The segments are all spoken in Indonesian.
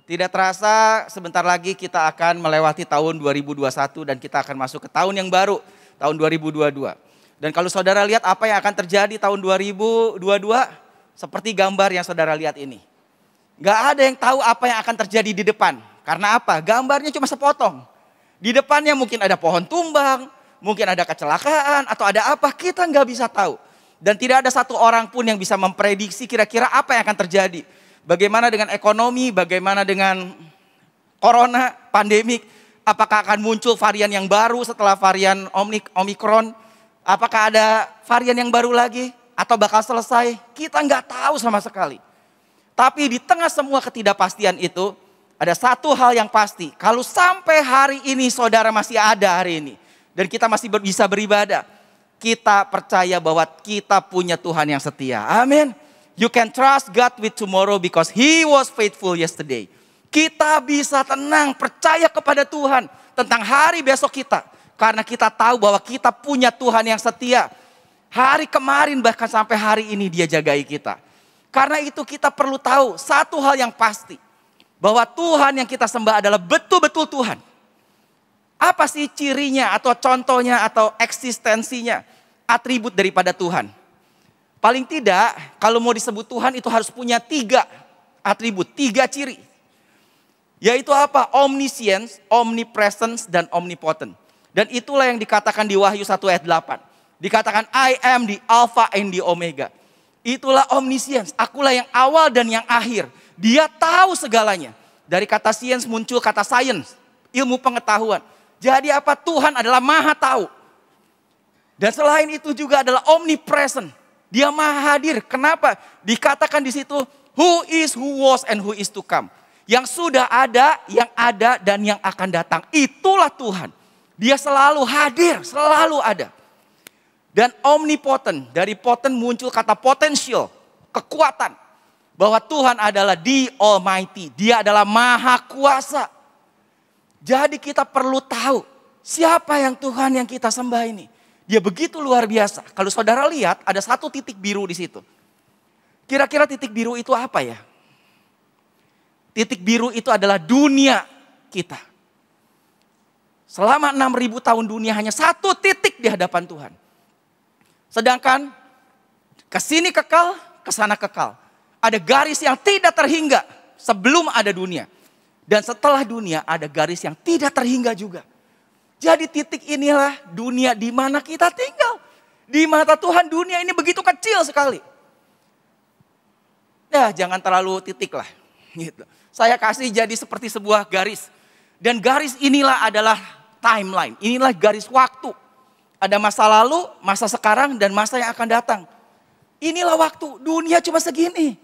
Tidak terasa sebentar lagi kita akan melewati tahun 2021 dan kita akan masuk ke tahun yang baru, tahun 2022. Dan kalau saudara lihat apa yang akan terjadi tahun 2022, seperti gambar yang saudara lihat ini. Gak ada yang tahu apa yang akan terjadi di depan. Karena apa? Gambarnya cuma sepotong. Di depannya mungkin ada pohon tumbang, mungkin ada kecelakaan atau ada apa, kita gak bisa tahu. Dan tidak ada satu orang pun yang bisa memprediksi kira-kira apa yang akan terjadi. Bagaimana dengan ekonomi, bagaimana dengan corona, pandemik. Apakah akan muncul varian yang baru setelah varian Omikron? Apakah ada varian yang baru lagi? Atau bakal selesai? Kita nggak tahu sama sekali. Tapi di tengah semua ketidakpastian itu, ada satu hal yang pasti. Kalau sampai hari ini saudara masih ada hari ini. Dan kita masih bisa beribadah. Kita percaya bahwa kita punya Tuhan yang setia. Amin. You can trust God with tomorrow because He was faithful yesterday. Kita bisa tenang, percaya kepada Tuhan tentang hari besok kita. Karena kita tahu bahwa kita punya Tuhan yang setia. Hari kemarin bahkan sampai hari ini Dia jagai kita. Karena itu kita perlu tahu satu hal yang pasti. Bahwa Tuhan yang kita sembah adalah betul-betul Tuhan. Apa sih cirinya atau contohnya atau eksistensinya, atribut daripada Tuhan? Paling tidak, kalau mau disebut Tuhan itu harus punya 3 atribut, 3 ciri. Yaitu apa? Omniscience, omnipresence, dan omnipotent. Dan itulah yang dikatakan di Wahyu 1 ayat 8. Dikatakan I am the Alpha and the Omega. Itulah omniscience, akulah yang awal dan yang akhir. Dia tahu segalanya. Dari kata science muncul kata science, ilmu pengetahuan. Jadi apa? Tuhan adalah maha tahu. Dan selain itu juga adalah omnipresent. Dia maha hadir. Kenapa? Dikatakan di situ who is, who was, and who is to come. Yang sudah ada, dan yang akan datang. Itulah Tuhan. Dia selalu hadir, selalu ada. Dan omnipotent, dari potent muncul kata potential, kekuatan. Bahwa Tuhan adalah the Almighty. Dia adalah maha kuasa. Jadi kita perlu tahu siapa yang Tuhan yang kita sembah ini. Dia begitu luar biasa. Kalau saudara lihat ada satu titik biru di situ. Kira-kira titik biru itu apa ya? Titik biru itu adalah dunia kita. Selama 6.000 tahun dunia hanya satu titik di hadapan Tuhan. Sedangkan kesini kekal, kesana kekal. Ada garis yang tidak terhingga sebelum ada dunia. Dan setelah dunia ada garis yang tidak terhingga juga. Jadi titik inilah dunia di mana kita tinggal. Di mata Tuhan dunia ini begitu kecil sekali. Ya jangan terlalu titik lah. Gitu. Saya kasih jadi seperti sebuah garis. Dan garis inilah adalah timeline. Inilah garis waktu. Ada masa lalu, masa sekarang, dan masa yang akan datang. Inilah waktu. Dunia cuma segini.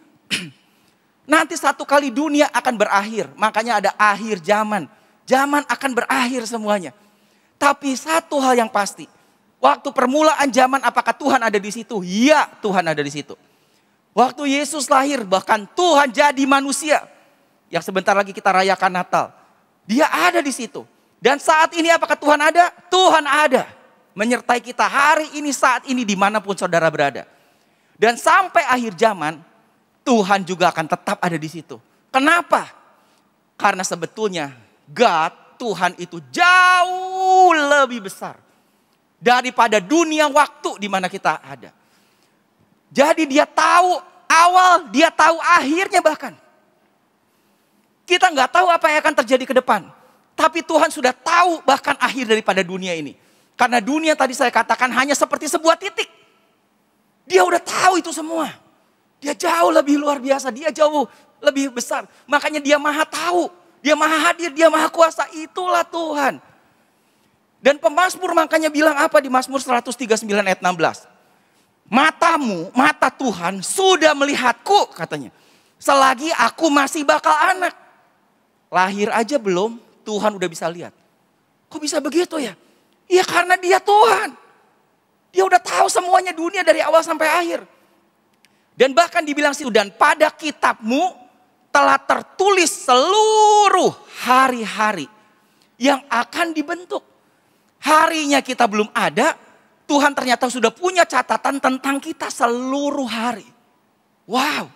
Nanti satu kali dunia akan berakhir. Makanya ada akhir zaman. Zaman akan berakhir semuanya. Tapi satu hal yang pasti. Waktu permulaan zaman apakah Tuhan ada di situ? Ya, Tuhan ada di situ. Waktu Yesus lahir bahkan Tuhan jadi manusia. Yang sebentar lagi kita rayakan Natal. Dia ada di situ. Dan saat ini apakah Tuhan ada? Tuhan ada. Menyertai kita hari ini, saat ini, dimanapun saudara berada. Dan sampai akhir zaman, Tuhan juga akan tetap ada di situ. Kenapa? Karena sebetulnya God, Tuhan itu jauh lebih besar daripada dunia waktu di mana kita ada. Jadi Dia tahu awal, Dia tahu akhirnya bahkan. Kita nggak tahu apa yang akan terjadi ke depan. Tapi Tuhan sudah tahu bahkan akhir daripada dunia ini. Karena dunia tadi saya katakan hanya seperti sebuah titik. Dia udah tahu itu semua. Dia jauh lebih luar biasa, Dia jauh lebih besar. Makanya Dia maha tahu. Dia maha hadir, Dia maha kuasa, itulah Tuhan. Dan pemazmur makanya bilang apa di Mazmur 139 ayat 16. Matamu, mata Tuhan sudah melihatku katanya. Selagi aku masih bakal anak. Lahir aja belum, Tuhan udah bisa lihat. Kok bisa begitu ya? Ya karena Dia Tuhan. Dia udah tahu semuanya dunia dari awal sampai akhir. Dan bahkan dibilang situ, dan pada kitabmu telah tertulis seluruh hari-hari yang akan dibentuk. Harinya kita belum ada, Tuhan ternyata sudah punya catatan tentang kita seluruh hari. Wow.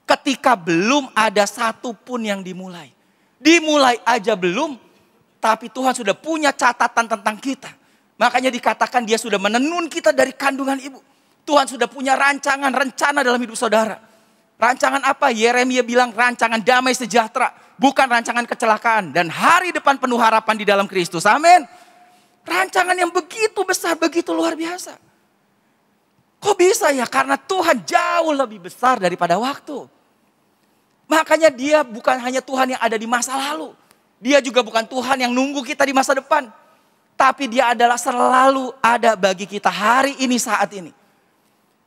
Ketika belum ada satu pun yang dimulai. Dimulai aja belum, tapi Tuhan sudah punya catatan tentang kita. Makanya dikatakan dia sudah menenun kita dari kandungan ibu. Tuhan sudah punya rancangan, rencana dalam hidup saudara. Rancangan apa? Yeremia bilang rancangan damai sejahtera. Bukan rancangan kecelakaan. Dan hari depan penuh harapan di dalam Kristus. Amin. Rancangan yang begitu besar, begitu luar biasa. Kok bisa ya? Karena Tuhan jauh lebih besar daripada waktu. Makanya dia bukan hanya Tuhan yang ada di masa lalu. Dia juga bukan Tuhan yang nunggu kita di masa depan. Tapi dia adalah selalu ada bagi kita hari ini, saat ini.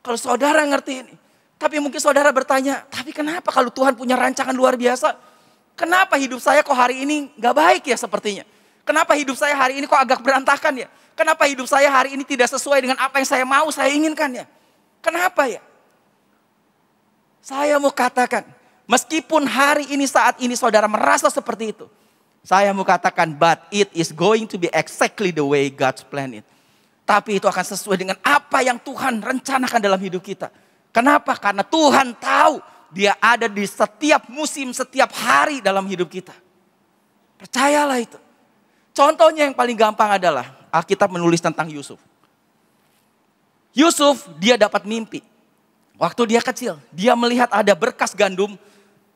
Kalau saudara ngerti ini. Tapi mungkin saudara bertanya, tapi kenapa kalau Tuhan punya rancangan luar biasa? Kenapa hidup saya kok hari ini gak baik ya sepertinya? Kenapa hidup saya hari ini kok agak berantakan ya? Kenapa hidup saya hari ini tidak sesuai dengan apa yang saya mau, saya inginkan ya? Kenapa ya? Saya mau katakan, meskipun hari ini saat ini saudara merasa seperti itu. Saya mau katakan, but it is going to be exactly the way God's plan it. Tapi itu akan sesuai dengan apa yang Tuhan rencanakan dalam hidup kita. Kenapa? Karena Tuhan tahu dia ada di setiap musim, setiap hari dalam hidup kita. Percayalah itu. Contohnya yang paling gampang adalah Alkitab menulis tentang Yusuf. Yusuf dia dapat mimpi. Waktu dia kecil, dia melihat ada berkas gandum.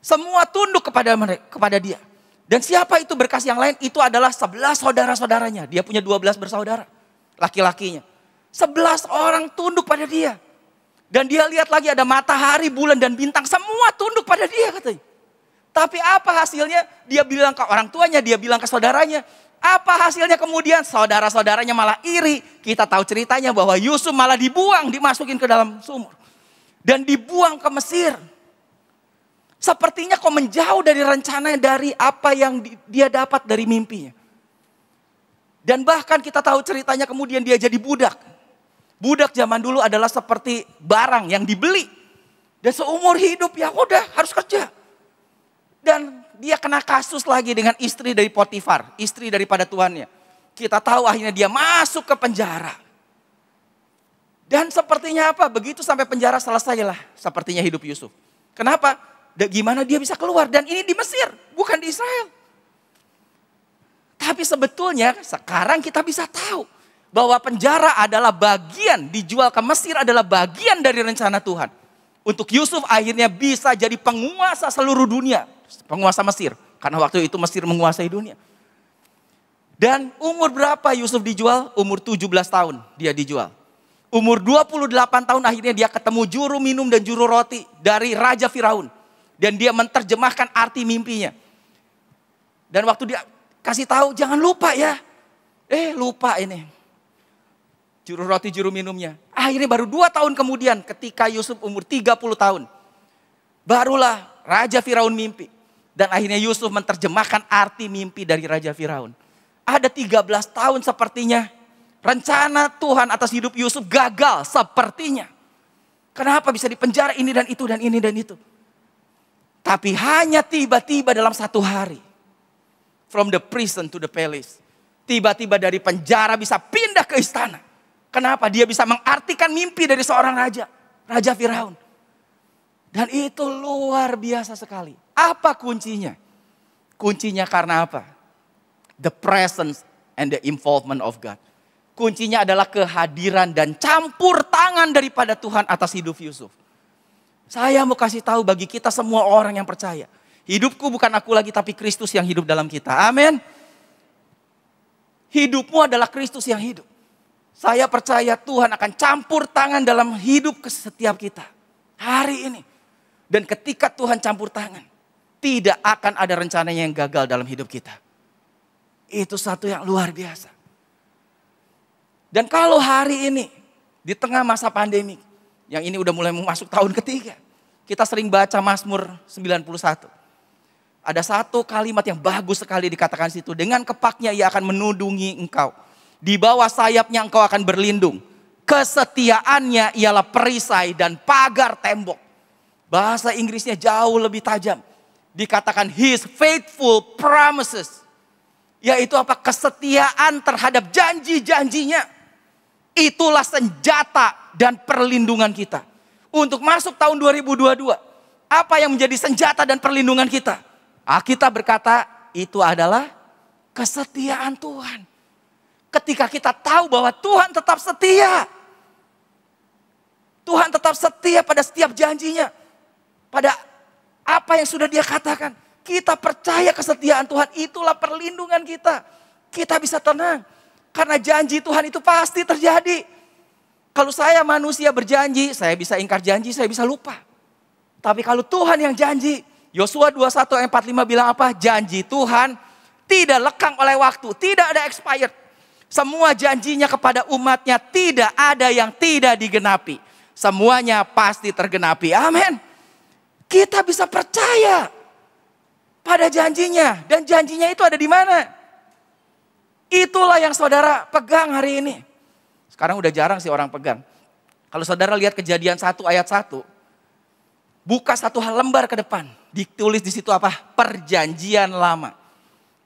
Semua tunduk kepada dia. Dan siapa itu berkas yang lain? Itu adalah 11 saudara-saudaranya. Dia punya 12 bersaudara. Laki-lakinya. 11 orang tunduk pada dia. Dan dia lihat lagi ada matahari, bulan dan bintang. Semua tunduk pada dia katanya. Tapi apa hasilnya? Dia bilang ke orang tuanya, dia bilang ke saudaranya. Apa hasilnya kemudian? Saudara-saudaranya malah iri. Kita tahu ceritanya bahwa Yusuf malah dibuang, dimasukin ke dalam sumur. Dan dibuang ke Mesir. Sepertinya kok menjauh dari rencana, dari apa yang dia dapat dari mimpinya. Dan bahkan kita tahu ceritanya kemudian dia jadi budak. Budak zaman dulu adalah seperti barang yang dibeli. Dan seumur hidup ya udah harus kerja. Dan dia kena kasus lagi dengan istri dari Potifar. Istri daripada tuannya. Kita tahu akhirnya dia masuk ke penjara. Dan sepertinya apa? Begitu sampai penjara selesailah sepertinya hidup Yusuf. Kenapa? Gimana dia bisa keluar? Dan ini di Mesir, bukan di Israel. Tapi sebetulnya sekarang kita bisa tahu bahwa penjara adalah bagian, dijual ke Mesir adalah bagian dari rencana Tuhan. Untuk Yusuf akhirnya bisa jadi penguasa seluruh dunia. Penguasa Mesir. Karena waktu itu Mesir menguasai dunia. Dan umur berapa Yusuf dijual? Umur 17 tahun dia dijual. Umur 28 tahun akhirnya dia ketemu juru minum dan juru roti dari Raja Firaun. Dan dia menerjemahkan arti mimpinya. Dan waktu dia kasih tahu, jangan lupa ya. Lupa ini. Juru roti, juru minumnya. Akhirnya baru 2 tahun kemudian ketika Yusuf umur 30 tahun. Barulah Raja Firaun mimpi. Dan akhirnya Yusuf menerjemahkan arti mimpi dari Raja Firaun. Ada 13 tahun sepertinya. Rencana Tuhan atas hidup Yusuf gagal sepertinya. Kenapa bisa dipenjara ini dan itu dan ini dan itu. Tapi hanya tiba-tiba dalam satu hari. From the prison to the palace. Tiba-tiba dari penjara bisa pindah ke istana. Kenapa? Dia bisa mengartikan mimpi dari seorang raja. Raja Firaun. Dan itu luar biasa sekali. Apa kuncinya? Kuncinya karena apa? The presence and the involvement of God. Kuncinya adalah kehadiran dan campur tangan daripada Tuhan atas hidup Yusuf. Saya mau kasih tahu bagi kita semua orang yang percaya. Hidupku bukan aku lagi tapi Kristus yang hidup dalam kita. Amin. Hidupmu adalah Kristus yang hidup. Saya percaya Tuhan akan campur tangan dalam hidup setiap kita. Hari ini. Dan ketika Tuhan campur tangan. Tidak akan ada rencananya yang gagal dalam hidup kita. Itu satu yang luar biasa. Dan kalau hari ini. Di tengah masa pandemi. Yang ini udah mulai masuk tahun ketiga. Kita sering baca Mazmur 91. Ada satu kalimat yang bagus sekali dikatakan situ. Dengan kepaknya ia akan menudungi engkau. Di bawah sayapnya engkau akan berlindung. Kesetiaannya ialah perisai dan pagar tembok. Bahasa Inggrisnya jauh lebih tajam. Dikatakan his faithful promises. Yaitu apa? Kesetiaan terhadap janji-janjinya. Itulah senjata dan perlindungan kita. Untuk masuk tahun 2022. Apa yang menjadi senjata dan perlindungan kita? Alkitab berkata itu adalah kesetiaan Tuhan. Ketika kita tahu bahwa Tuhan tetap setia. Tuhan tetap setia pada setiap janjinya. Pada apa yang sudah Dia katakan. Kita percaya kesetiaan Tuhan, itulah perlindungan kita. Kita bisa tenang. Karena janji Tuhan itu pasti terjadi. Kalau saya manusia berjanji, saya bisa ingkar janji, saya bisa lupa. Tapi kalau Tuhan yang janji, Yosua 21 ayat 45 bilang apa? Janji Tuhan tidak lekang oleh waktu, tidak ada expired. Semua janjinya kepada umatnya tidak ada yang tidak digenapi. Semuanya pasti tergenapi. Amin. Kita bisa percaya pada janjinya. Dan janjinya itu ada di mana? Itulah yang saudara pegang hari ini. Sekarang udah jarang sih orang pegang. Kalau saudara lihat Kejadian 1 ayat 1. Buka satu lembar ke depan. Ditulis di situ apa? Perjanjian lama.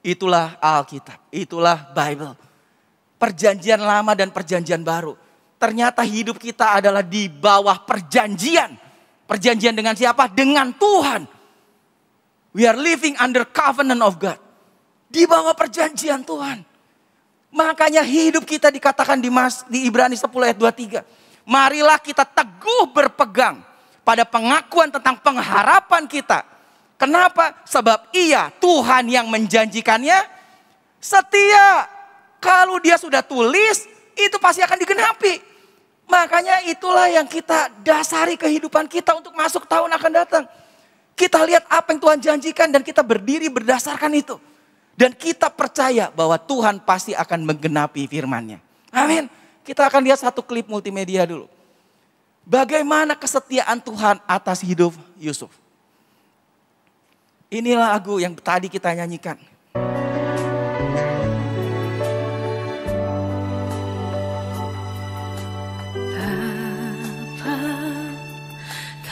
Itulah Alkitab. Itulah Bible. Perjanjian lama dan perjanjian baru. Ternyata hidup kita adalah di bawah perjanjian. Perjanjian dengan siapa? Dengan Tuhan. We are living under covenant of God. Di bawah perjanjian Tuhan. Makanya hidup kita dikatakan di Ibrani 10 ayat 23. Marilah kita teguh berpegang pada pengakuan tentang pengharapan kita. Kenapa? Sebab Ia, Tuhan yang menjanjikannya, setia. Kalau Dia sudah tulis, itu pasti akan digenapi. Makanya itulah yang kita dasari kehidupan kita untuk masuk tahun akan datang. Kita lihat apa yang Tuhan janjikan dan kita berdiri berdasarkan itu. Dan kita percaya bahwa Tuhan pasti akan menggenapi firman-Nya. Amin. Kita akan lihat satu klip multimedia dulu. Bagaimana kesetiaan Tuhan atas hidup Yusuf. Inilah lagu yang tadi kita nyanyikan.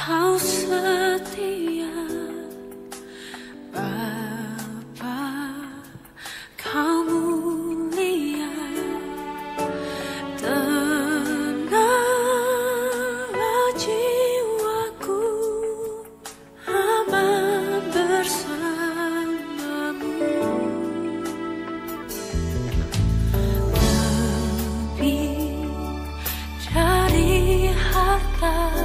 Kau setia, Bapa, Kau mulia, tenanglah jiwaku, aman bersamamu. Lebih dari harta,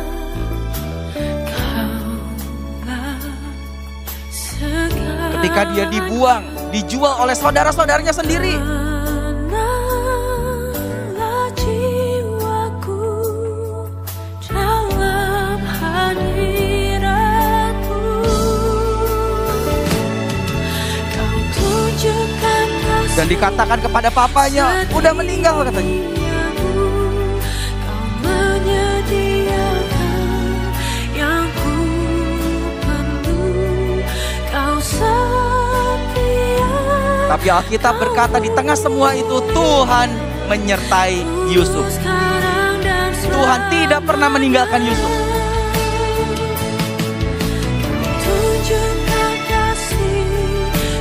ketika dia dibuang, dijual oleh saudara-saudaranya sendiri. Tenanglah jiwaku dalam hadirat-Mu. Kau tunjukkan kasih. Dan dikatakan kepada papanya, udah meninggal katanya. Kau menyediakan yang ku perlu. Kau setia. Tapi Alkitab berkata di tengah semua itu Tuhan menyertai Yusuf. Tuhan tidak pernah meninggalkan Yusuf. Tunjukkan kasih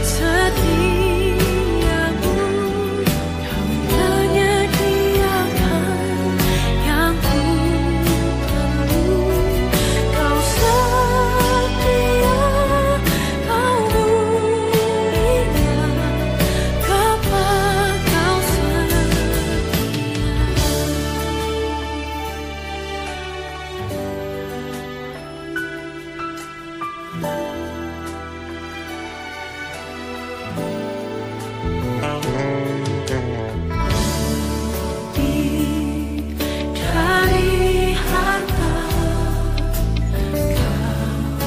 setiamu. Kau menyediakan yang ku perlu. Kau setia, Kau mulia, Bapa, Kau setia. Dari harta,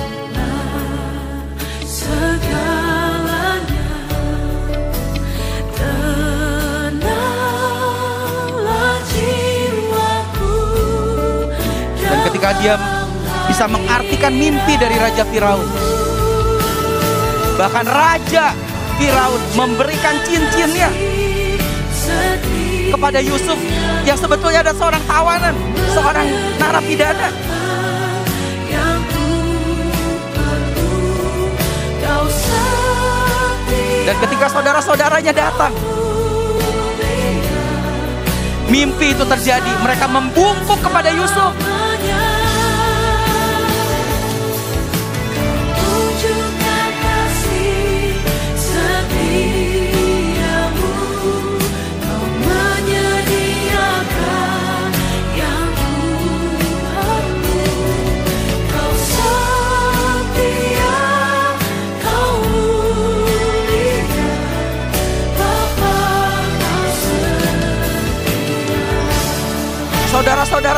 Kaulah segalanya. Tenanglah jiwaku. Dan ketika dia bisa mengartikan mimpi dari Raja Firaun. Bahkan Raja Firaun memberikan cincinnya kepada Yusuf yang sebetulnya ada seorang tawanan, seorang narapidana. Yang ku perlu, Kau setia. Dan ketika saudara-saudaranya datang, mimpi itu terjadi. Mereka membungkuk kepada Yusuf.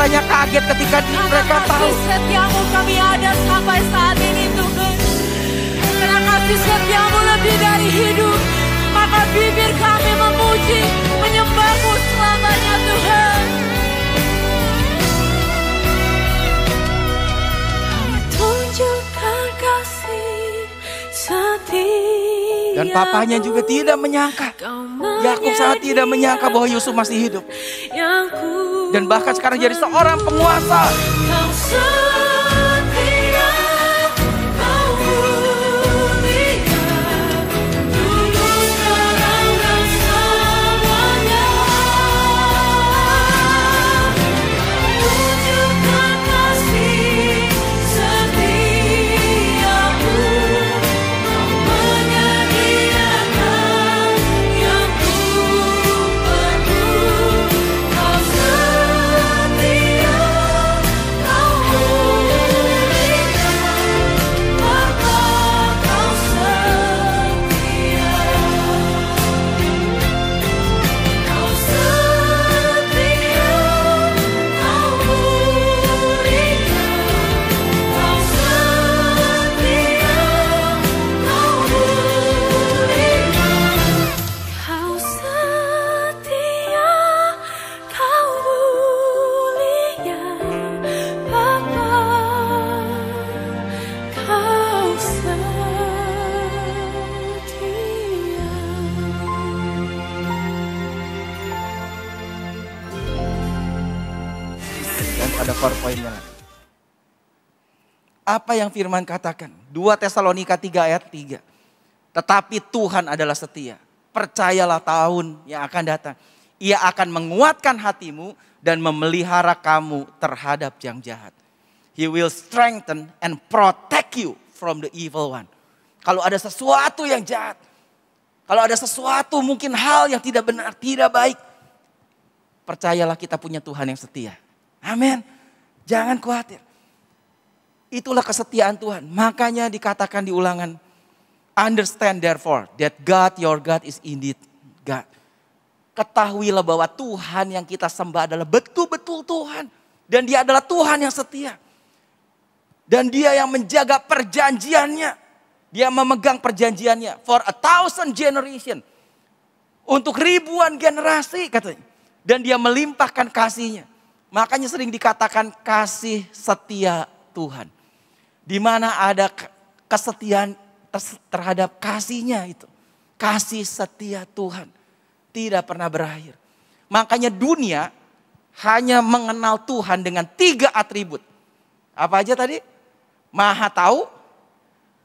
saudaranya kaget ketika mereka tahu. Kasih setiamu kami ada sampai saat ini Tuhan. Karena kasih setiamu lebih dari hidup. Maka bibir kami memuji, menyembahmu selamanya Tuhan. Kau tunjukkan kasih setia. Dan papanya juga tidak menyangka. Yakub sangat tidak menyangka bahwa Yusuf masih hidup. Dan bahkan sekarang jadi seorang penguasa. Kau setia, kau mulia, dulu sekarang dan selamanya. Tunjukkan kasih setiamu, kau menyediakan yang ku perlu. Kau setia, kau mulia, Bapa kau setia. Kau setia, kau mulia, kau setia, kau mulia. Kau setia, kau mulia, Bapa kau Dan pada PowerPoint-nya lagi. Apa yang firman katakan? 2 Tesalonika 3 ayat 3. Tetapi Tuhan adalah setia. Percayalah tahun yang akan datang. Ia akan menguatkan hatimu dan memelihara kamu terhadap yang jahat. He will strengthen and protect you from the evil one. Kalau ada sesuatu yang jahat. Kalau ada sesuatu mungkin hal yang tidak benar, tidak baik. Percayalah kita punya Tuhan yang setia. Amin. Jangan khawatir. Itulah kesetiaan Tuhan. Makanya dikatakan di Ulangan. Understand therefore that God your God is indeed God. Ketahuilah bahwa Tuhan yang kita sembah adalah betul-betul Tuhan. Dan dia adalah Tuhan yang setia. Dan dia yang menjaga perjanjiannya. Dia memegang perjanjiannya. For 1,000 generation. Untuk ribuan generasi katanya. Dan dia melimpahkan kasihnya. Makanya sering dikatakan kasih setia Tuhan. Di mana ada kesetiaan terhadap kasihnya itu. Kasih setia Tuhan. Tidak pernah berakhir. Makanya dunia hanya mengenal Tuhan dengan 3 atribut. Apa aja tadi? Maha tahu,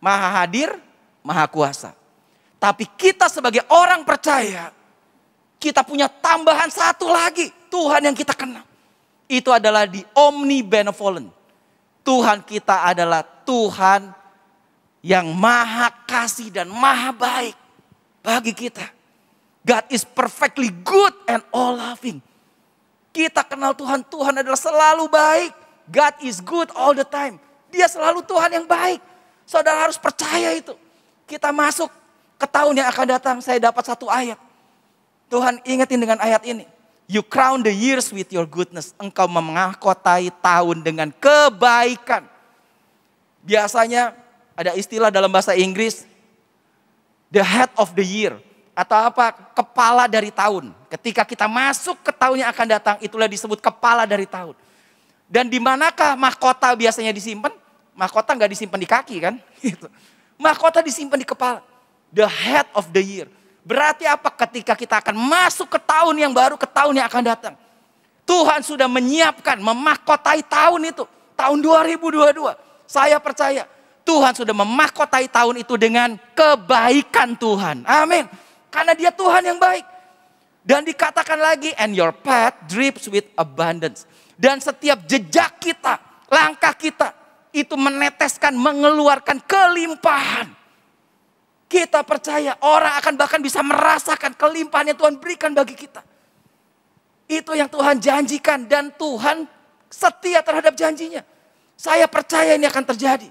maha hadir, maha kuasa. Tapi kita sebagai orang percaya, kita punya tambahan satu lagi. Tuhan yang kita kenal. Itu adalah the omnibenevolent. Tuhan kita adalah Tuhan yang maha kasih dan maha baik bagi kita. God is perfectly good and all loving. Kita kenal Tuhan, Tuhan adalah selalu baik. God is good all the time. Dia selalu Tuhan yang baik. Saudara harus percaya itu. Kita masuk ke tahun yang akan datang, saya dapat satu ayat. Tuhan ingetin dengan ayat ini. You crown the years with your goodness. Engkau memahkotai tahun dengan kebaikan. Biasanya ada istilah dalam bahasa Inggris. The head of the year. Atau apa? Kepala dari tahun. Ketika kita masuk ke tahun yang akan datang, itulah disebut kepala dari tahun. Dan di manakah mahkota biasanya disimpan? Mahkota nggak disimpan di kaki kan? Mahkota disimpan di kepala. The head of the year. Berarti apa? Ketika kita akan masuk ke tahun yang baru, ke tahun yang akan datang. Tuhan sudah menyiapkan, memahkotai tahun itu. Tahun 2022. Saya percaya Tuhan sudah memahkotai tahun itu dengan kebaikan Tuhan. Amin. Karena dia Tuhan yang baik. Dan dikatakan lagi, and your path drips with abundance. Dan setiap jejak kita, langkah kita, itu meneteskan, mengeluarkan kelimpahan. Kita percaya orang akan bahkan bisa merasakan kelimpahan yang Tuhan berikan bagi kita. Itu yang Tuhan janjikan dan Tuhan setia terhadap janjinya. Saya percaya ini akan terjadi.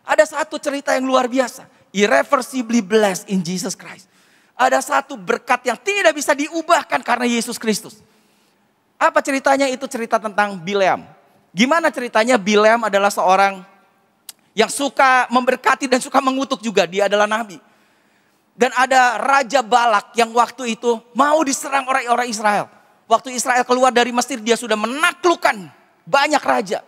Ada satu cerita yang luar biasa. Irreversibly blessed in Jesus Christ. Ada satu berkat yang tidak bisa diubahkan karena Yesus Kristus. Apa ceritanya? Itu cerita tentang Bileam. Gimana ceritanya? Bileam adalah seorang yang suka memberkati dan suka mengutuk juga. Dia adalah nabi. Dan ada Raja Balak yang waktu itu mau diserang orang Israel. Waktu Israel keluar dari Mesir, dia sudah menaklukkan banyak raja.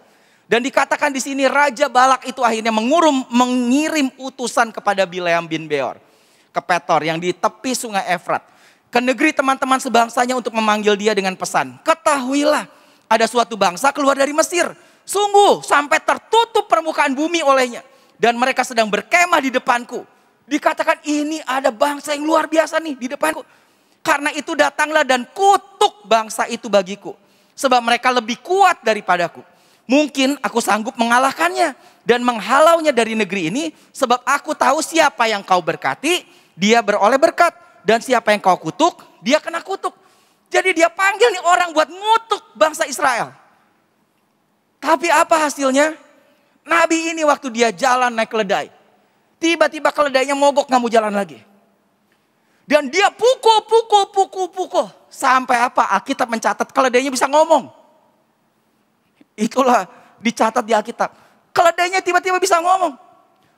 Dan dikatakan di sini Raja Balak itu akhirnya mengirim utusan kepada Bileam bin Beor ke Petor yang di tepi sungai Efrat, ke negeri teman-teman sebangsanya untuk memanggil dia dengan pesan. Ketahuilah, ada suatu bangsa keluar dari Mesir. Sungguh sampai tertutup permukaan bumi olehnya. Dan mereka sedang berkemah di depanku. Dikatakan ini ada bangsa yang luar biasa nih di depanku. Karena itu datanglah dan kutuk bangsa itu bagiku. Sebab mereka lebih kuat daripadaku. Mungkin aku sanggup mengalahkannya dan menghalaunya dari negeri ini. Sebab aku tahu siapa yang kau berkati, dia beroleh berkat. Dan siapa yang kau kutuk, dia kena kutuk. Jadi dia panggil nih orang buat ngutuk bangsa Israel. Tapi apa hasilnya? Nabi ini waktu dia jalan naik keledai. Tiba-tiba keledainya mogok, gak mau jalan lagi. Dan dia pukul. Sampai apa? Alkitab mencatat keledainya bisa ngomong. Itulah dicatat di Alkitab. Keledainya tiba-tiba bisa ngomong.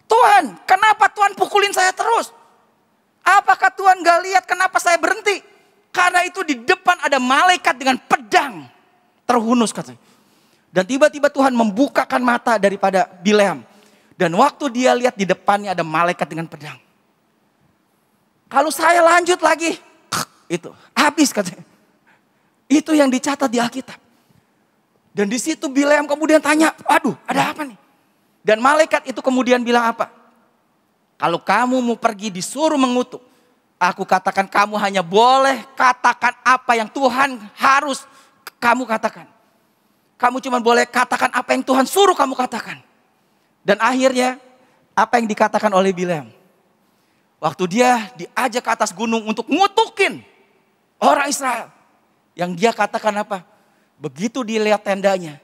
Tuhan, kenapa Tuhan pukulin saya terus? Apakah Tuhan gak lihat kenapa saya berhenti? Karena itu di depan ada malaikat dengan pedang. Terhunus katanya. Dan tiba-tiba Tuhan membukakan mata daripada Bileam. Dan waktu dia lihat di depannya ada malaikat dengan pedang. Kalau saya lanjut lagi, itu habis katanya. Itu yang dicatat di Alkitab. Dan di situ Bileam kemudian tanya, aduh ada apa nih? Dan malaikat itu kemudian bilang apa? Kalau kamu mau pergi disuruh mengutuk, aku katakan kamu hanya boleh katakan apa yang Tuhan harus kamu katakan. Kamu cuma boleh katakan apa yang Tuhan suruh kamu katakan. Dan akhirnya apa yang dikatakan oleh Bileam? Waktu dia diajak ke atas gunung untuk ngutukin orang Israel. Yang dia katakan apa? Begitu dilihat tendanya.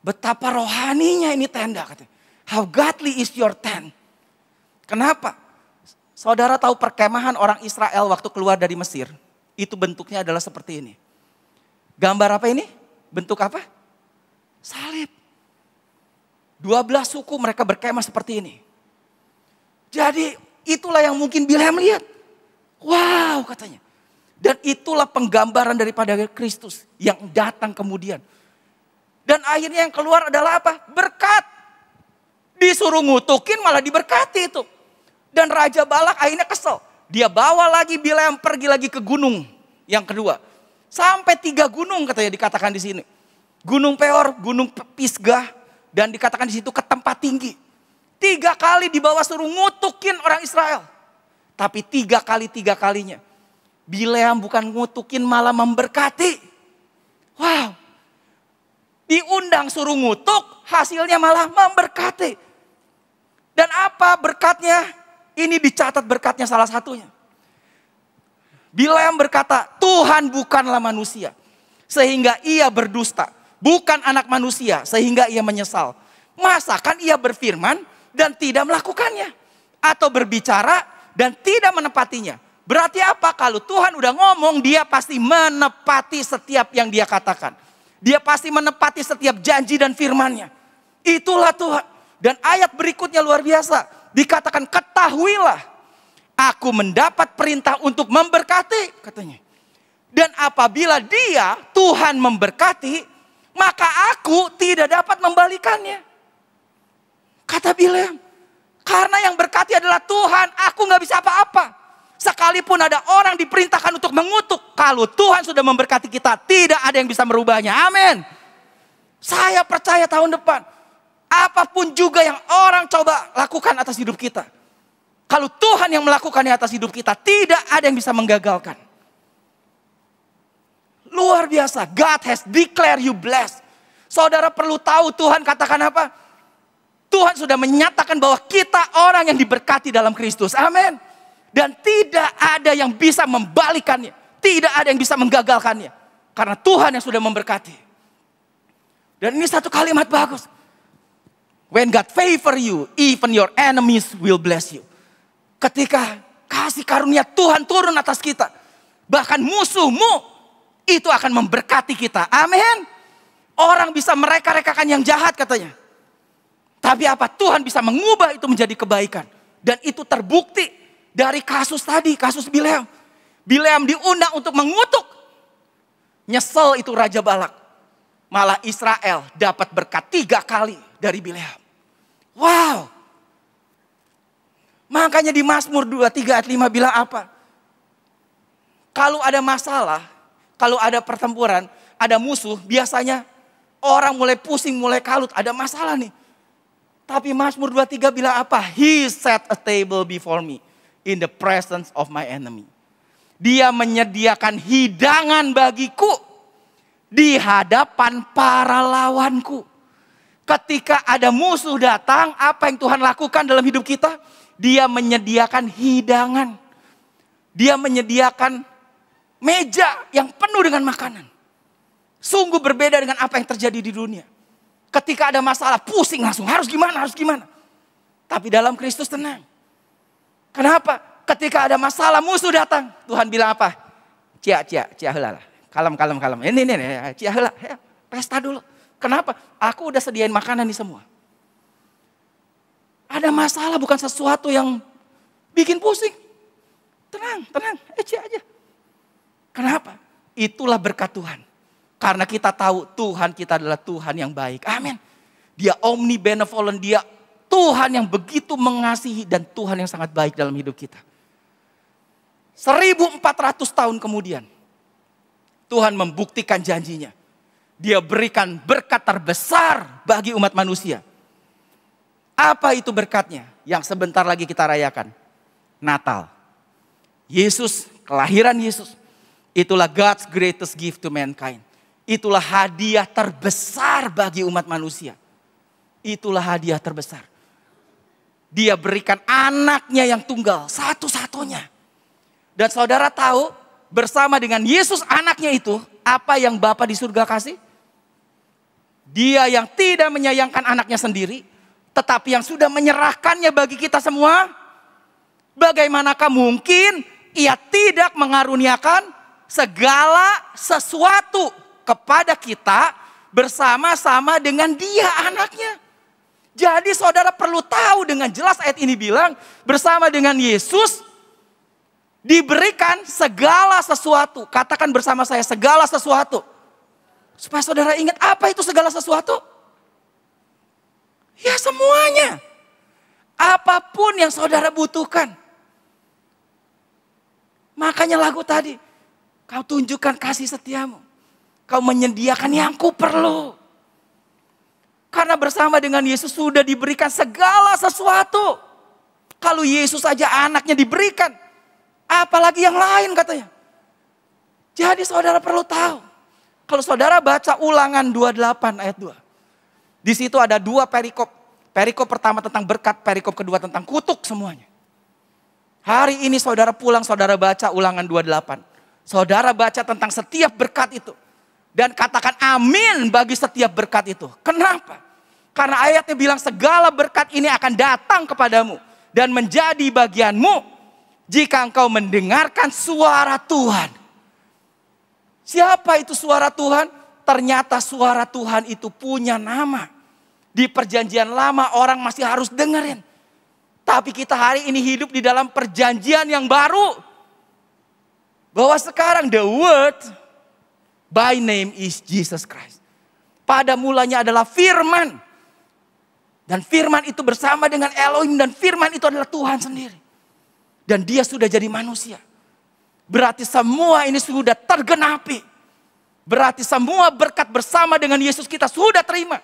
Betapa rohaninya ini tenda katanya. How godly is your tent. Kenapa? Saudara tahu perkemahan orang Israel waktu keluar dari Mesir. Itu bentuknya adalah seperti ini. Gambar apa ini? Bentuk apa? Salib. 12 suku mereka berkemah seperti ini. Jadi itulah yang mungkin Bileam lihat. Wow katanya. Dan itulah penggambaran daripada Kristus yang datang kemudian. Dan akhirnya yang keluar adalah apa? Berkat. Disuruh ngutukin malah diberkati itu. Dan Raja Balak akhirnya kesel. Dia bawa lagi Bileam pergi lagi ke gunung yang kedua. Sampai 3 gunung katanya dikatakan di sini. Gunung Peor, Gunung Pisgah. Dan dikatakan di situ ke tempat tinggi. 3 kali dibawa suruh ngutukin orang Israel. Tapi 3 kalinya. Bileam bukan ngutukin malah memberkati. Wow. Diundang suruh ngutuk, hasilnya malah memberkati. Dan apa berkatnya? Ini dicatat berkatnya salah satunya. Bileam berkata, Tuhan bukanlah manusia sehingga ia berdusta. Bukan anak manusia sehingga ia menyesal. Masakan ia berfirman dan tidak melakukannya. Atau berbicara dan tidak menepatinya. Berarti apa? Kalau Tuhan udah ngomong, dia pasti menepati setiap yang dia katakan. Dia pasti menepati setiap janji dan firman-Nya. Itulah Tuhan. Dan ayat berikutnya luar biasa. Dikatakan ketahuilah, aku mendapat perintah untuk memberkati katanya. Dan apabila dia, Tuhan memberkati, maka aku tidak dapat membalikannya. Kata Bileam, karena yang berkati adalah Tuhan, aku gak bisa apa-apa. Sekalipun ada orang diperintahkan untuk mengutuk, kalau Tuhan sudah memberkati kita, tidak ada yang bisa merubahnya. Amin. Saya percaya tahun depan, apapun juga yang orang coba lakukan atas hidup kita, kalau Tuhan yang melakukannya atas hidup kita, tidak ada yang bisa menggagalkan. Luar biasa. God has declared you blessed. Saudara perlu tahu Tuhan katakan apa? Tuhan sudah menyatakan bahwa kita orang yang diberkati dalam Kristus. Amin. Dan tidak ada yang bisa membalikannya. Tidak ada yang bisa menggagalkannya. Karena Tuhan yang sudah memberkati. Dan ini satu kalimat bagus. When God favor you, even your enemies will bless you. Ketika kasih karunia Tuhan turun atas kita, bahkan musuhmu Itu akan memberkati kita. Amin. Orang bisa mereka-rekakan yang jahat katanya. Tapi apa? Tuhan bisa mengubah itu menjadi kebaikan. Dan itu terbukti dari kasus tadi, kasus Bileam. Bileam diundang untuk mengutuk. Nyesel itu Raja Balak. Malah Israel dapat berkat 3 kali dari Bileam. Wow. Makanya di Mazmur 23 ayat 5 bilang apa? Kalau ada masalah, kalau ada pertempuran, ada musuh, biasanya orang mulai pusing, mulai kalut, ada masalah nih. Tapi Mazmur 23 bilang apa? He set a table before me in the presence of my enemy. Dia menyediakan hidangan bagiku di hadapan para lawanku. Ketika ada musuh datang, apa yang Tuhan lakukan dalam hidup kita? Dia menyediakan hidangan. Dia menyediakan meja yang penuh dengan makanan. Sungguh berbeda dengan apa yang terjadi di dunia. Ketika ada masalah, pusing langsung. Harus gimana, harus gimana. Tapi dalam Kristus tenang. Kenapa? Ketika ada masalah, musuh datang. Tuhan bilang apa? Cia heula. Kalem. Ini, cia heula. Pesta dulu. Kenapa? Aku udah sediain makanan nih semua. Ada masalah bukan sesuatu yang bikin pusing. Tenang. Cia aja. Kenapa? Itulah berkat Tuhan. Karena kita tahu Tuhan kita adalah Tuhan yang baik. Amin. Dia omnibenevolent. Dia Tuhan yang begitu mengasihi dan Tuhan yang sangat baik dalam hidup kita. 1400 tahun kemudian. Tuhan membuktikan janjinya. Dia berikan berkat terbesar bagi umat manusia. Apa itu berkatnya? Yang sebentar lagi kita rayakan. Natal. Yesus, kelahiran Yesus. Itulah God's greatest gift to mankind. Itulah hadiah terbesar bagi umat manusia. Itulah hadiah terbesar. Dia berikan anaknya yang tunggal, satu-satunya. Dan saudara tahu, bersama dengan Yesus anaknya itu, apa yang Bapa di surga kasih? Dia yang tidak menyayangkan anaknya sendiri, tetapi yang sudah menyerahkannya bagi kita semua. Bagaimanakah mungkin ia tidak mengaruniakan segala sesuatu kepada kita bersama-sama dengan dia anaknya. Jadi saudara perlu tahu dengan jelas ayat ini bilang bersama dengan Yesus diberikan segala sesuatu. Katakan bersama saya segala sesuatu. Supaya saudara ingat apa itu segala sesuatu? Ya semuanya. Apapun yang saudara butuhkan. Makanya lagu tadi. Kau tunjukkan kasih setiamu. Kau menyediakan yang ku perlu. Karena bersama dengan Yesus sudah diberikan segala sesuatu. Kalau Yesus saja anaknya diberikan. Apalagi yang lain katanya. Jadi saudara perlu tahu. Kalau saudara baca Ulangan 28 ayat 2. Di situ ada 2 perikop. Perikop pertama tentang berkat. Perikop kedua tentang kutuk semuanya. Hari ini saudara pulang saudara baca Ulangan 28. Saudara baca tentang setiap berkat itu. Dan katakan amin bagi setiap berkat itu. Kenapa? Karena ayatnya bilang segala berkat ini akan datang kepadamu. Dan menjadi bagianmu. Jika engkau mendengarkan suara Tuhan. Siapa itu suara Tuhan? Ternyata suara Tuhan itu punya nama. Di perjanjian lama orang masih harus dengerin. Tapi kita hari ini hidup di dalam perjanjian yang baru. Bahwa sekarang the word by name is Jesus Christ. Pada mulanya adalah firman. Dan firman itu bersama dengan Elohim. Dan firman itu adalah Tuhan sendiri. Dan dia sudah jadi manusia. Berarti semua ini sudah tergenapi. Berarti semua berkat bersama dengan Yesus kita sudah terima.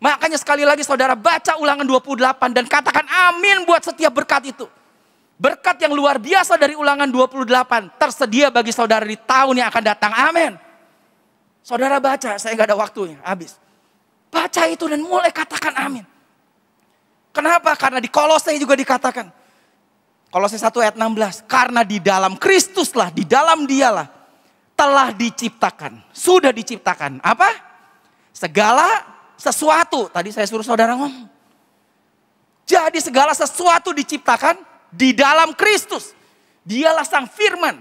Makanya sekali lagi saudara baca Ulangan 28. Dan katakan amin buat setiap berkat itu. Berkat yang luar biasa dari Ulangan 28. Tersedia bagi saudara di tahun yang akan datang. Amin. Saudara baca, saya gak ada waktunya, habis. Baca itu dan mulai katakan amin. Kenapa? Karena di Kolose juga dikatakan. Kolose 1 ayat 16. Karena di dalam Kristuslah, di dalam dialah. Telah diciptakan, sudah diciptakan. Apa? Segala sesuatu. Tadi saya suruh saudara ngomong. Jadi segala sesuatu diciptakan di dalam Kristus. Dialah sang firman.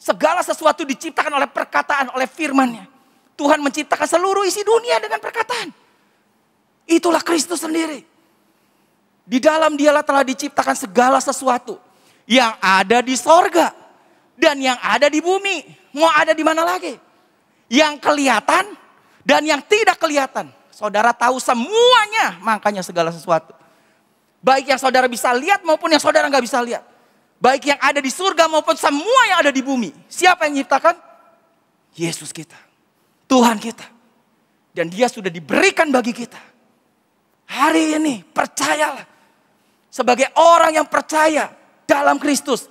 Segala sesuatu diciptakan oleh perkataan, oleh firman-Nya. Tuhan menciptakan seluruh isi dunia dengan perkataan. Itulah Kristus sendiri. Di dalam Dialah telah diciptakan segala sesuatu yang ada di sorga dan yang ada di bumi. Mau ada di mana lagi? Yang kelihatan dan yang tidak kelihatan. Saudara tahu semuanya, makanya segala sesuatu. Baik yang saudara bisa lihat maupun yang saudara nggak bisa lihat. Baik yang ada di surga maupun semua yang ada di bumi. Siapa yang menciptakan? Yesus kita. Tuhan kita. Dan Dia sudah diberikan bagi kita. Hari ini percayalah. Sebagai orang yang percaya dalam Kristus.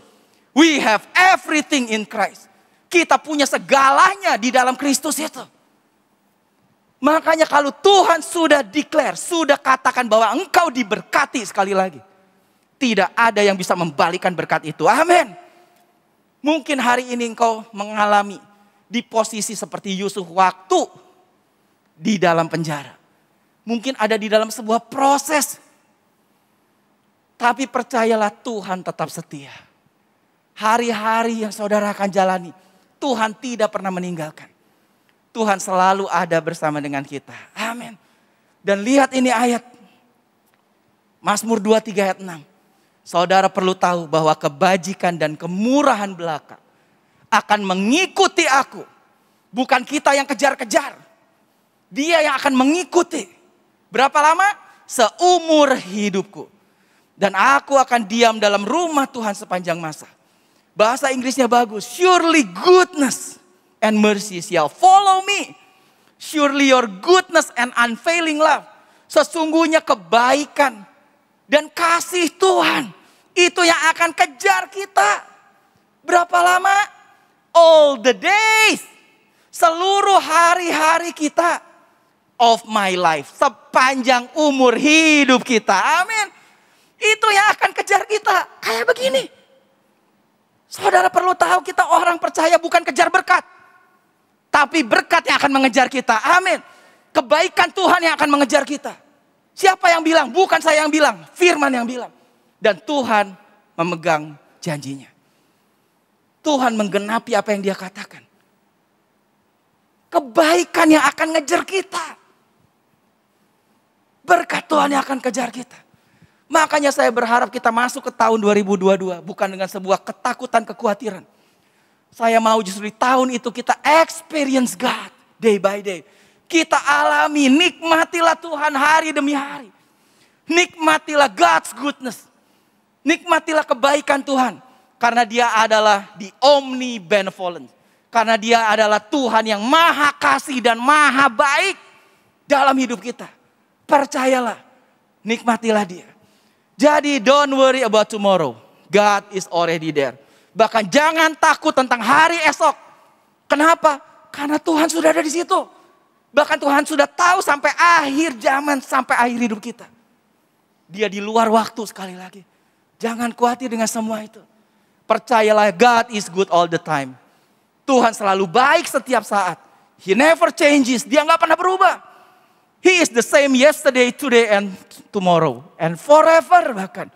We have everything in Christ. Kita punya segalanya di dalam Kristus itu. Makanya kalau Tuhan sudah declare, sudah katakan bahwa engkau diberkati, sekali lagi. Tidak ada yang bisa membalikan berkat itu. Amin. Mungkin hari ini engkau mengalami di posisi seperti Yusuf waktu di dalam penjara. Mungkin ada di dalam sebuah proses. Tapi percayalah Tuhan tetap setia. Hari-hari yang saudara akan jalani, Tuhan tidak pernah meninggalkan. Tuhan selalu ada bersama dengan kita. Amin. Dan lihat ini ayat. Mazmur 23 ayat 6. Saudara perlu tahu bahwa kebajikan dan kemurahan belaka akan mengikuti aku. Bukan kita yang kejar-kejar. Dia yang akan mengikuti. Berapa lama? Seumur hidupku. Dan aku akan diam dalam rumah Tuhan sepanjang masa. Bahasa Inggrisnya bagus. Surely goodness and mercy shall follow me. Surely your goodness and unfailing love. Sesungguhnya kebaikan dan kasih Tuhan. Itu yang akan kejar kita. Berapa lama? All the days. Seluruh hari-hari kita. Of my life. Sepanjang umur hidup kita. Amin. Itu yang akan kejar kita. Kayak begini. Saudara perlu tahu kita orang percaya bukan kejar berkat. Tapi berkat yang akan mengejar kita. Amin. Kebaikan Tuhan yang akan mengejar kita. Siapa yang bilang? Bukan saya yang bilang. Firman yang bilang. Dan Tuhan memegang janjinya. Tuhan menggenapi apa yang Dia katakan. Kebaikan yang akan ngejar kita. Berkat Tuhan yang akan kejar kita. Makanya saya berharap kita masuk ke tahun 2022. Bukan dengan sebuah ketakutan, kekhawatiran. Saya mau justru di tahun itu kita experience God day by day. Kita alami, nikmatilah Tuhan hari demi hari. Nikmatilah God's goodness. Nikmatilah kebaikan Tuhan. Karena Dia adalah the omnibenevolent. Karena Dia adalah Tuhan yang maha kasih dan maha baik dalam hidup kita. Percayalah, nikmatilah Dia. Jadi don't worry about tomorrow. God is already there. Bahkan jangan takut tentang hari esok. Kenapa? Karena Tuhan sudah ada di situ. Bahkan Tuhan sudah tahu sampai akhir zaman, sampai akhir hidup kita. Dia di luar waktu sekali lagi. Jangan khawatir dengan semua itu. Percayalah God is good all the time. Tuhan selalu baik setiap saat. He never changes. Dia gak pernah berubah. He is the same yesterday, today, and tomorrow. And forever bahkan.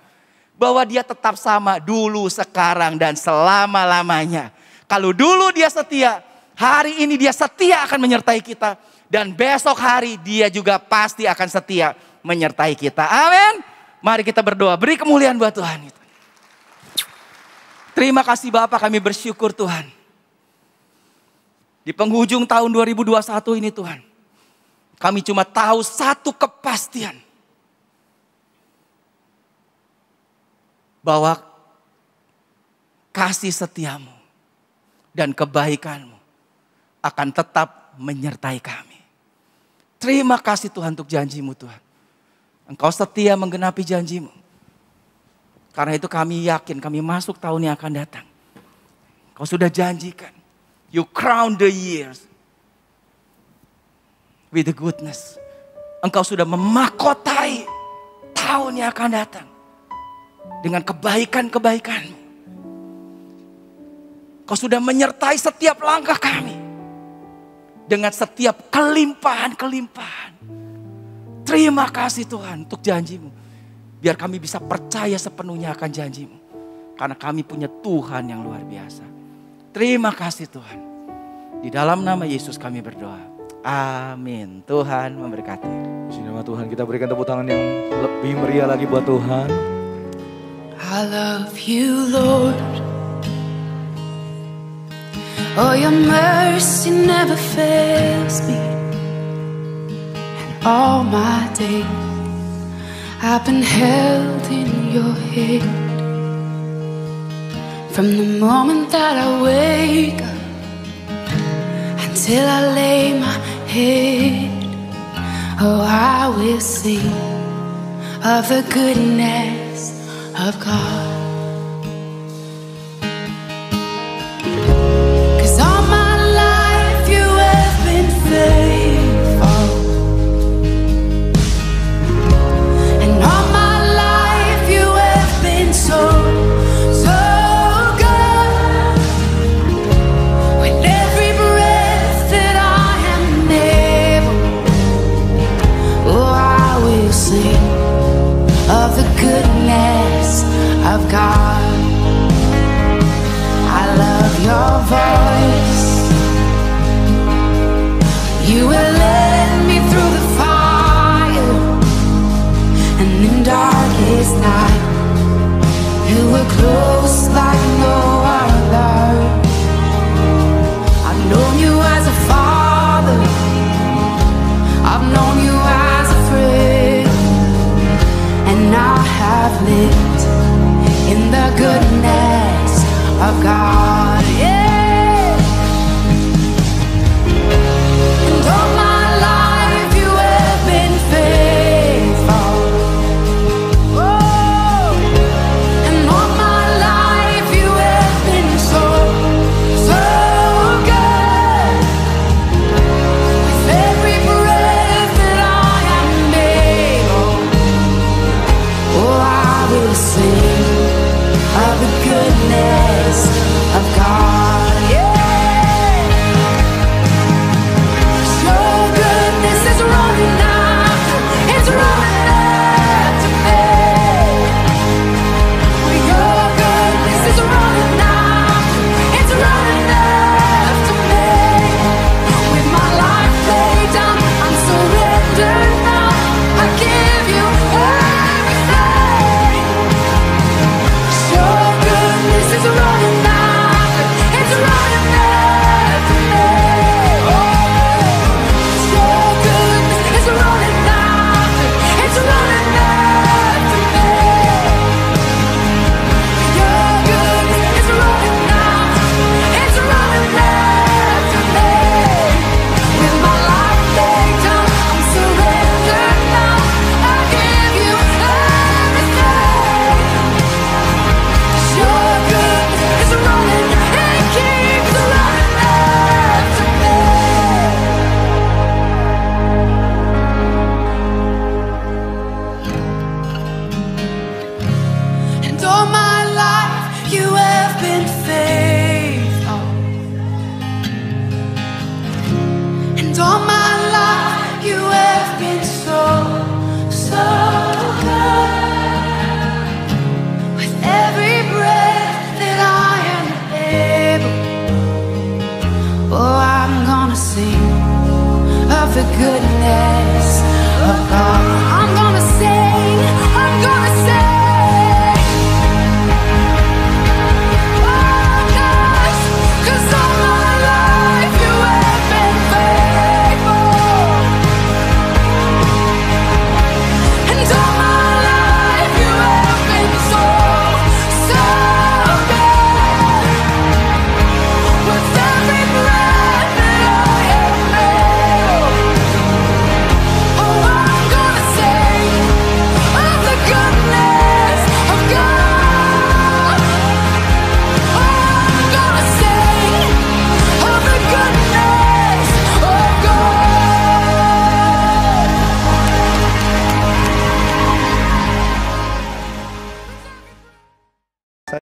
Bahwa Dia tetap sama dulu, sekarang, dan selama-lamanya. Kalau dulu Dia setia, hari ini Dia setia akan menyertai kita. Dan besok hari Dia juga pasti akan setia menyertai kita. Amin. Mari kita berdoa. Beri kemuliaan buat Tuhan itu. Terima kasih Bapak, kami bersyukur Tuhan. Di penghujung tahun 2021 ini Tuhan. Kami cuma tahu satu kepastian. Bahwa kasih setiamu dan kebaikanmu akan tetap menyertai kami. Terima kasih Tuhan untuk janjimu Tuhan. Engkau setia menggenapi janjimu. Karena itu kami yakin kami masuk tahun yang akan datang. Engkau sudah janjikan. You crown the years with the goodness. Engkau sudah memakotai tahun yang akan datang. Dengan kebaikan-kebaikanmu. Kau sudah menyertai setiap langkah kami. Dengan setiap kelimpahan-kelimpahan. Terima kasih Tuhan untuk janjimu. Biar kami bisa percaya sepenuhnya akan janjimu. Karena kami punya Tuhan yang luar biasa. Terima kasih Tuhan. Di dalam nama Yesus kami berdoa. Amin. Tuhan memberkati. Di nama Tuhan kita berikan tepuk tangan yang lebih meriah lagi buat Tuhan. I love you, Lord. Oh, your mercy never fails me. And all my days I've been held in your hand. From the moment that I wake up until I lay my head, oh, I will sing of the goodness of God. 'Cause all my life you have been faithful, and all my life you have been so good. With every breath that I am able, oh, I will sing of the goodness of God. I love your voice. You will lead me through the fire, and in darkest night you were close like no other. I've known you as a father, I've known you as a friend, and I have lived in the goodness of God. Yeah. And all my life you have been faithful. Oh. And all my life you have been so good. With every breath that I am able, oh, I will sing of the goodness